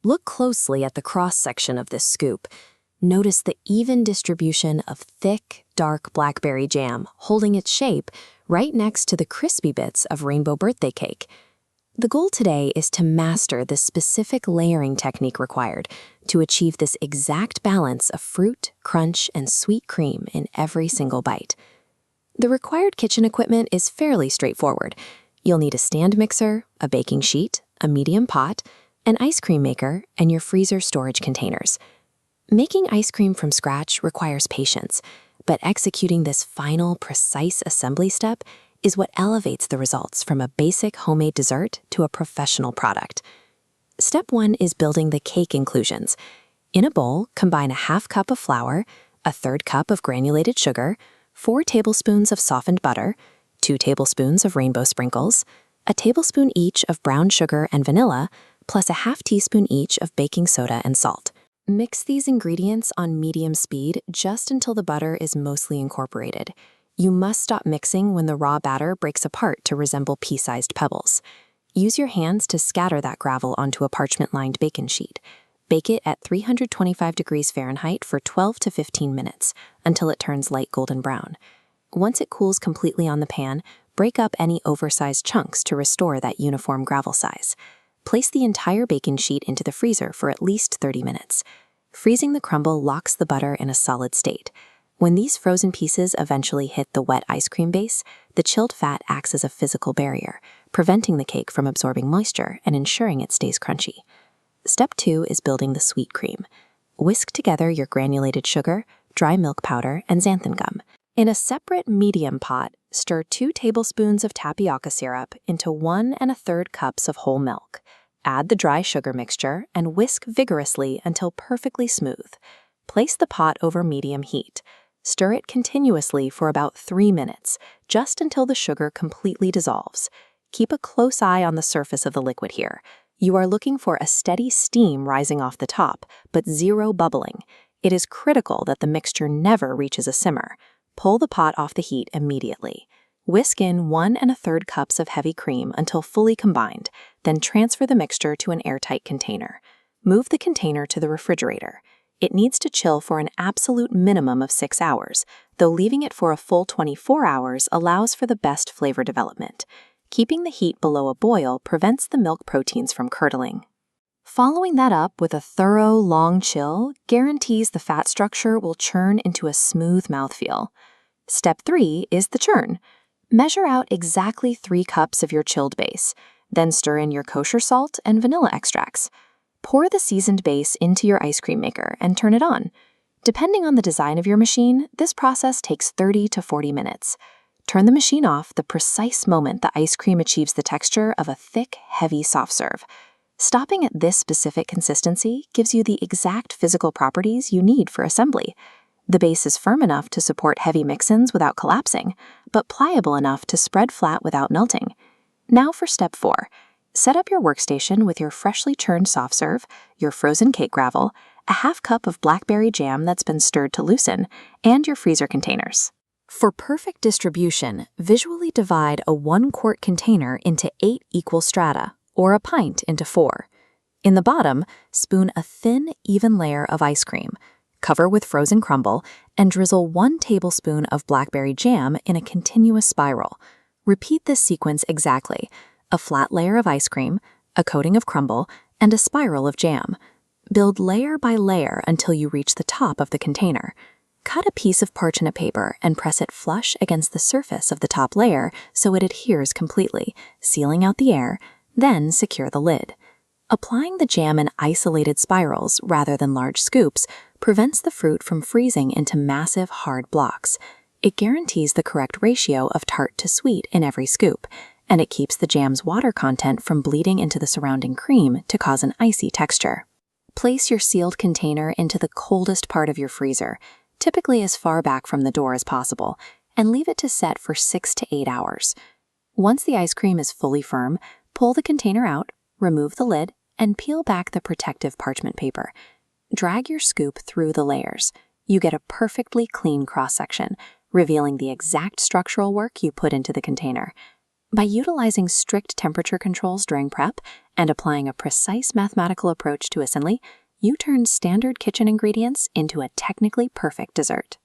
Look closely at the cross-section of this scoop. Notice the even distribution of thick, dark blackberry jam holding its shape right next to the crispy bits of rainbow birthday cake. The goal today is to master the specific layering technique required to achieve this exact balance of fruit, crunch, and sweet cream in every single bite. The required kitchen equipment is fairly straightforward. You'll need a stand mixer, a baking sheet, a medium pot, an ice cream maker, and your freezer storage containers. Making ice cream from scratch requires patience, but executing this final, precise assembly step is what elevates the results from a basic homemade dessert to a professional product. Step 1 is building the cake inclusions. In a bowl, combine a half cup of flour, a third cup of granulated sugar, 4 tablespoons of softened butter, 2 tablespoons of rainbow sprinkles, a tablespoon each of brown sugar and vanilla, plus a half teaspoon each of baking soda and salt. Mix these ingredients on medium speed just until the butter is mostly incorporated. You must stop mixing when the raw batter breaks apart to resemble pea-sized pebbles. Use your hands to scatter that gravel onto a parchment-lined baking sheet. Bake it at 325 degrees Fahrenheit for 12 to 15 minutes until it turns light golden brown. Once it cools completely on the pan, break up any oversized chunks to restore that uniform gravel size. Place the entire baking sheet into the freezer for at least 30 minutes. Freezing the crumble locks the butter in a solid state. When these frozen pieces eventually hit the wet ice cream base, the chilled fat acts as a physical barrier, preventing the cake from absorbing moisture and ensuring it stays crunchy. Step 2 is building the sweet cream. Whisk together your granulated sugar, dry milk powder, and xanthan gum. In a separate medium pot, stir 2 tablespoons of tapioca syrup into 1 1/3 cups of whole milk. Add the dry sugar mixture and whisk vigorously until perfectly smooth. Place the pot over medium heat. Stir it continuously for about 3 minutes, just until the sugar completely dissolves. Keep a close eye on the surface of the liquid here. You are looking for a steady steam rising off the top, but zero bubbling. It is critical that the mixture never reaches a simmer. Pull the pot off the heat immediately. Whisk in 1 1/3 cups of heavy cream until fully combined, then transfer the mixture to an airtight container. Move the container to the refrigerator. It needs to chill for an absolute minimum of 6 hours, though leaving it for a full 24 hours allows for the best flavor development. Keeping the heat below a boil prevents the milk proteins from curdling. Following that up with a thorough, long chill guarantees the fat structure will churn into a smooth mouthfeel. Step 3 is the churn. Measure out exactly 3 cups of your chilled base, then stir in your kosher salt and vanilla extracts. Pour the seasoned base into your ice cream maker and turn it on. Depending on the design of your machine, this process takes 30 to 40 minutes. Turn the machine off the precise moment the ice cream achieves the texture of a thick, heavy soft serve. Stopping at this specific consistency gives you the exact physical properties you need for assembly. The base is firm enough to support heavy mix-ins without collapsing, but pliable enough to spread flat without melting. Now for step 4. Set up your workstation with your freshly churned soft serve, your frozen cake gravel, a half cup of blackberry jam that's been stirred to loosen, and your freezer containers. For perfect distribution, visually divide a 1-quart container into 8 equal strata, or a pint into 4. In the bottom, spoon a thin, even layer of ice cream, cover with frozen crumble, and drizzle 1 tablespoon of blackberry jam in a continuous spiral. Repeat this sequence exactly: a flat layer of ice cream, a coating of crumble, and a spiral of jam. Build layer by layer until you reach the top of the container. Cut a piece of parchment paper and press it flush against the surface of the top layer so it adheres completely, sealing out the air, then secure the lid. Applying the jam in isolated spirals rather than large scoops prevents the fruit from freezing into massive, hard blocks. It guarantees the correct ratio of tart to sweet in every scoop, and it keeps the jam's water content from bleeding into the surrounding cream to cause an icy texture. Place your sealed container into the coldest part of your freezer, typically as far back from the door as possible, and leave it to set for 6 to 8 hours. Once the ice cream is fully firm, pull the container out, remove the lid, and peel back the protective parchment paper. Drag your scoop through the layers. You get a perfectly clean cross-section, revealing the exact structural work you put into the container. By utilizing strict temperature controls during prep and applying a precise mathematical approach to assembly, you turn standard kitchen ingredients into a technically perfect dessert.